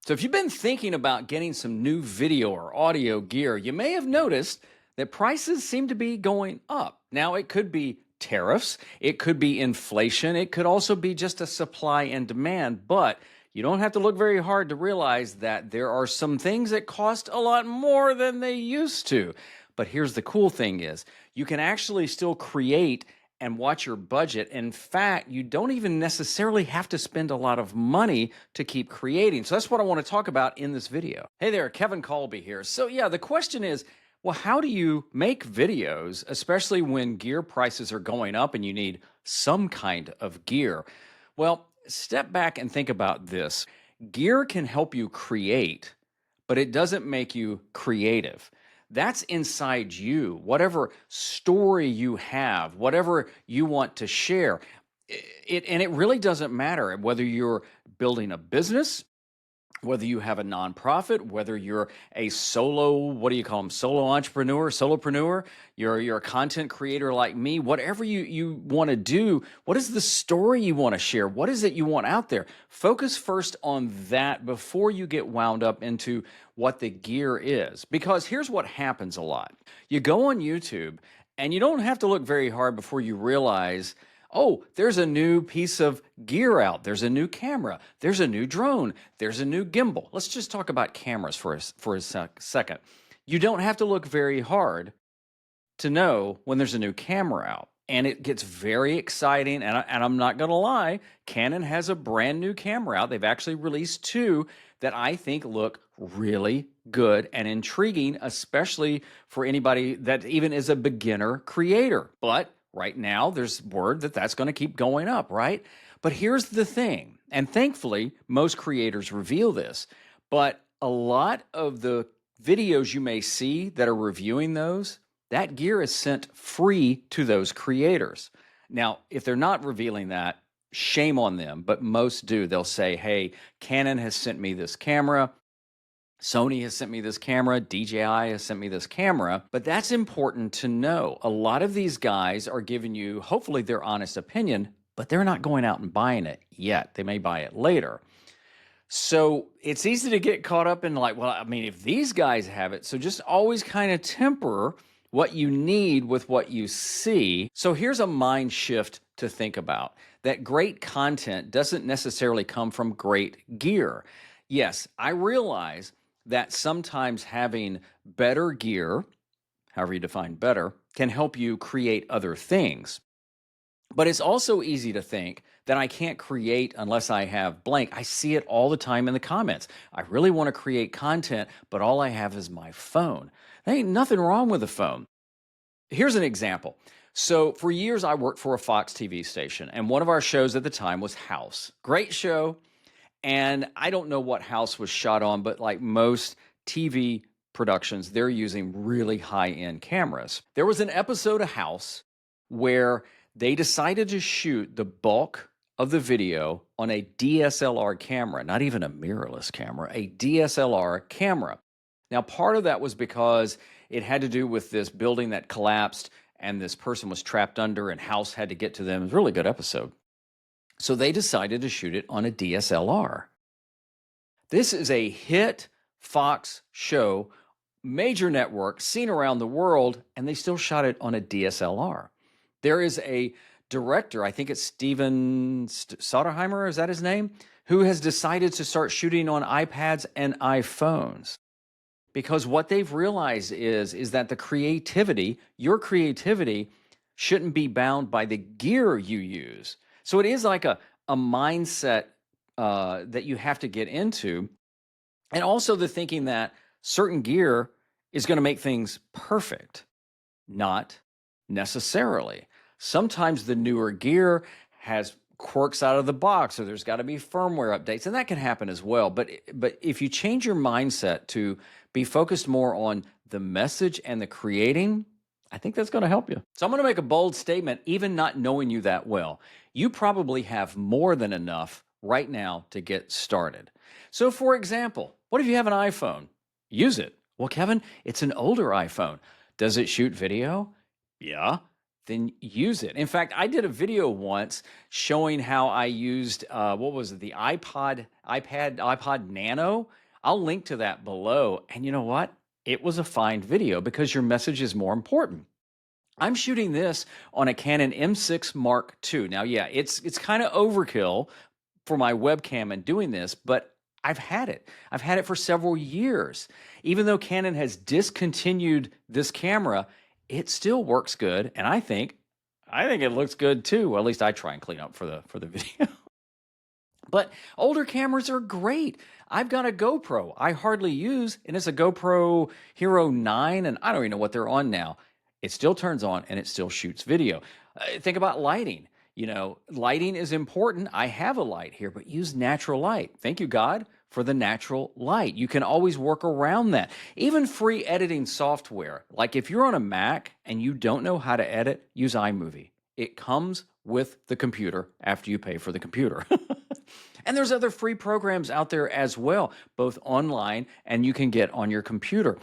So, if you've been thinking about getting some new video or audio gear, you may have noticed that prices seem to be going up. Now, it could be tariffs, it could be inflation, it could also be just a supply and demand, but you don't have to look very hard to realize that there are some things that cost a lot more than they used to. But here's the cool thing is you can actually still create and watch your budget. In fact, you don't even necessarily have to spend a lot of money to keep creating. So that's what I want to talk about in this video. Hey there, Kevin Colby here. So yeah, the question is, well, how do you make videos, especially when gear prices are going up and you need some kind of gear? Well, step back and think about this. Gear can help you create, but it doesn't make you creative. That's inside you. Whatever story you have, whatever you want to share, it really doesn't matter whether you're building a business, whether you have a nonprofit, whether you're a solo, what do you call them, solo entrepreneur, solopreneur, you're a content creator like me, whatever you want to do, what is the story you want to share? What is it you want out there? Focus first on that before you get wound up into what the gear is. Because here's what happens a lot. You go on YouTube and you don't have to look very hard before you realize, oh, there's a new piece of gear out. There's a new camera. There's a new drone. There's a new gimbal. Let's just talk about cameras for a second. You don't have to look very hard to know when there's a new camera out. And it gets very exciting. And I'm not going to lie, Canon has a brand new camera out. They've actually released two that I think look really good and intriguing, especially for anybody that even is a beginner creator. But right now, there's word that that's going to keep going up, right? But here's the thing, and thankfully, most creators reveal this, but a lot of the videos you may see that are reviewing those, that gear is sent free to those creators. Now, if they're not revealing that, shame on them, but most do. They'll say, hey, Canon has sent me this camera. Sony has sent me this camera, DJI has sent me this camera, but that's important to know. A lot of these guys are giving you, hopefully, their honest opinion, but they're not going out and buying it yet. They may buy it later. So it's easy to get caught up in like, well, I mean, if these guys have it, so just always kind of temper what you need with what you see. So here's a mind shift to think about, that great content doesn't necessarily come from great gear. Yes, I realize that sometimes having better gear, however you define better, can help you create other things. But it's also easy to think that I can't create unless I have blank. I see it all the time in the comments. I really want to create content, but all I have is my phone. There ain't nothing wrong with a phone. Here's an example. So for years, I worked for a Fox TV station, and one of our shows at the time was House. Great show. And I don't know what House was shot on, but like most TV productions, they're using really high-end cameras. There was an episode of House where they decided to shoot the bulk of the video on a DSLR camera, not even a mirrorless camera, a DSLR camera. Now, part of that was because it had to do with this building that collapsed and this person was trapped under and House had to get to them. It was a really good episode. So they decided to shoot it on a DSLR. This is a hit Fox show, major network, seen around the world, and they still shot it on a DSLR. There is a director, I think it's Steven Soderheimer, is that his name? Who has decided to start shooting on iPads and iPhones. Because what they've realized is that the creativity, your creativity, shouldn't be bound by the gear you use. So it is like a mindset that you have to get into. And also the thinking that certain gear is going to make things perfect. Not necessarily. Sometimes the newer gear has quirks out of the box, or there's got to be firmware updates, and that can happen as well. But if you change your mindset to be focused more on the message and the creating, I think that's going to help you. So I'm going to make a bold statement, even not knowing you that well. You probably have more than enough right now to get started. So for example, what if you have an iPhone? Use it. Well, Kevin, it's an older iPhone. Does it shoot video? Yeah. then use it. In fact, I did a video once showing how I used what was it, the iPod Nano. I'll link to that below. And you know what? It was a fine video because your message is more important. I'm shooting this on a Canon M6 Mark II. Now, yeah, it's kind of overkill for my webcam and doing this, but I've had it. I've had it for several years. Even though Canon has discontinued this camera, it still works good, and I think it looks good too. Well, at least I try and clean up for the video. But older cameras are great. I've got a GoPro I hardly use, and it's a GoPro Hero 9, and I don't even know what they're on now. It still turns on and it still shoots video. Think about lighting. Lighting is important. I have a light here, but use natural light. Thank you, God, for the natural light. You can always work around that. Even free editing software, like if you're on a Mac and you don't know how to edit, use iMovie. It comes with the computer after you pay for the computer. And there's other free programs out there as well, both online and you can get on your computer.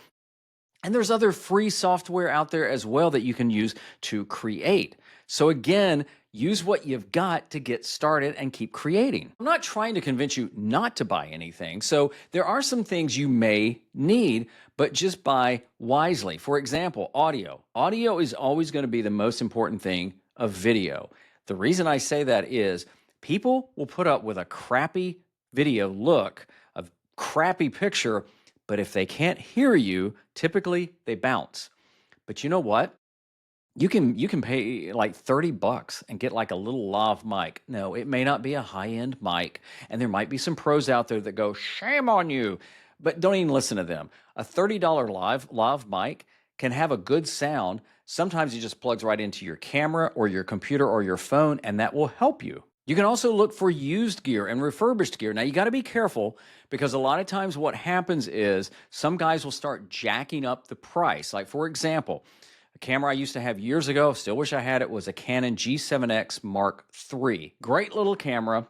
And there's other free software out there as well that you can use to create. So again, use what you've got to get started and keep creating. I'm not trying to convince you not to buy anything. So there are some things you may need, but just buy wisely. For example, audio. Audio is always going to be the most important thing of video. The reason I say that is people will put up with a crappy video look, a crappy picture, but if they can't hear you, typically they bounce. But you know what? You can pay like $30 and get like a little lav mic. No, it may not be a high-end mic, and there might be some pros out there that go, shame on you, but don't even listen to them. A $30 lav mic can have a good sound. Sometimes it just plugs right into your camera or your computer or your phone, and that will help you. You can also look for used gear and refurbished gear. Now, you got to be careful because a lot of times what happens is some guys will start jacking up the price. Like, for example, a camera I used to have years ago, still wish I had it, was a Canon G7X Mark III. Great little camera,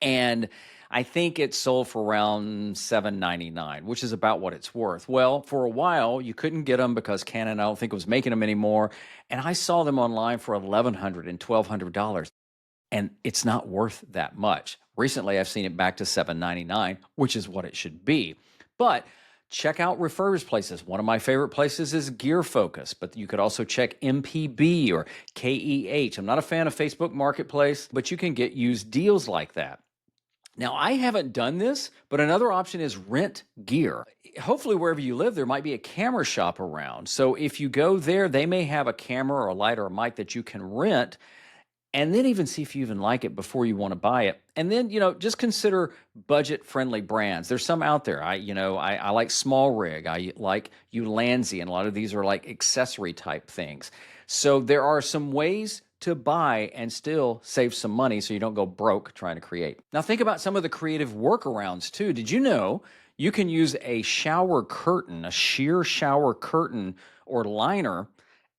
and I think it sold for around $799, which is about what it's worth. Well, for a while, you couldn't get them because Canon, I don't think, was making them anymore, and I saw them online for $1,100 and $1,200. And it's not worth that much. Recently, I've seen it back to $799, which is what it should be. But check out refurbished places. One of my favorite places is Gear Focus, but you could also check MPB or KEH. I'm not a fan of Facebook Marketplace, but you can get used deals like that. Now, I haven't done this, but another option is rent gear. Hopefully, wherever you live, there might be a camera shop around. So if you go there, they may have a camera or a light or a mic that you can rent, and then even see if you even like it before you want to buy it. And then, just consider budget-friendly brands. There's some out there. I like Small Rig. I like Ulanzi, and a lot of these are like accessory type things. So there are some ways to buy and still save some money so you don't go broke trying to create. Now think about some of the creative workarounds too. Did you know you can use a shower curtain, a sheer shower curtain or liner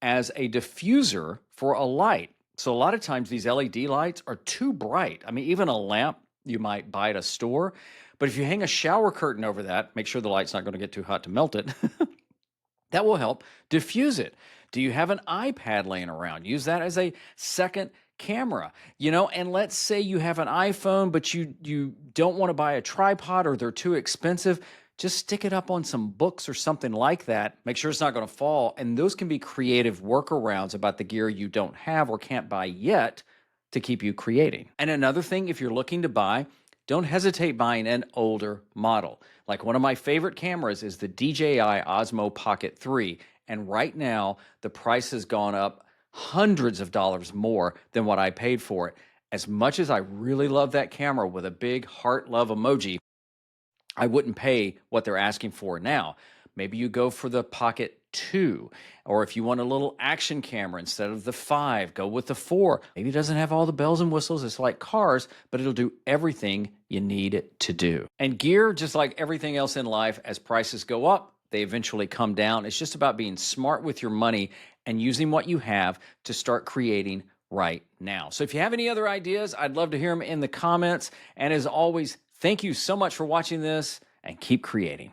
as a diffuser for a light? So a lot of times these LED lights are too bright. I mean, even a lamp you might buy at a store, but if you hang a shower curtain over that, make sure the light's not going to get too hot to melt it. That will help diffuse it. Do you have an iPad laying around? Use that as a second camera. And let's say you have an iPhone, but you don't want to buy a tripod or they're too expensive. Just stick it up on some books or something like that. Make sure it's not going to fall. And those can be creative workarounds about the gear you don't have or can't buy yet to keep you creating. And another thing, if you're looking to buy, don't hesitate buying an older model. Like one of my favorite cameras is the DJI Osmo Pocket 3. And right now, the price has gone up hundreds of dollars more than what I paid for it. As much as I really love that camera with a big heart love emoji, I wouldn't pay what they're asking for now. Maybe you go for the Pocket 2, or if you want a little action camera instead of the 5, go with the 4. Maybe it doesn't have all the bells and whistles, it's like cars, but it'll do everything you need it to do. And gear, just like everything else in life, as prices go up, they eventually come down. It's just about being smart with your money and using what you have to start creating right now. So if you have any other ideas, I'd love to hear them in the comments. And as always, thank you so much for watching this, and keep creating.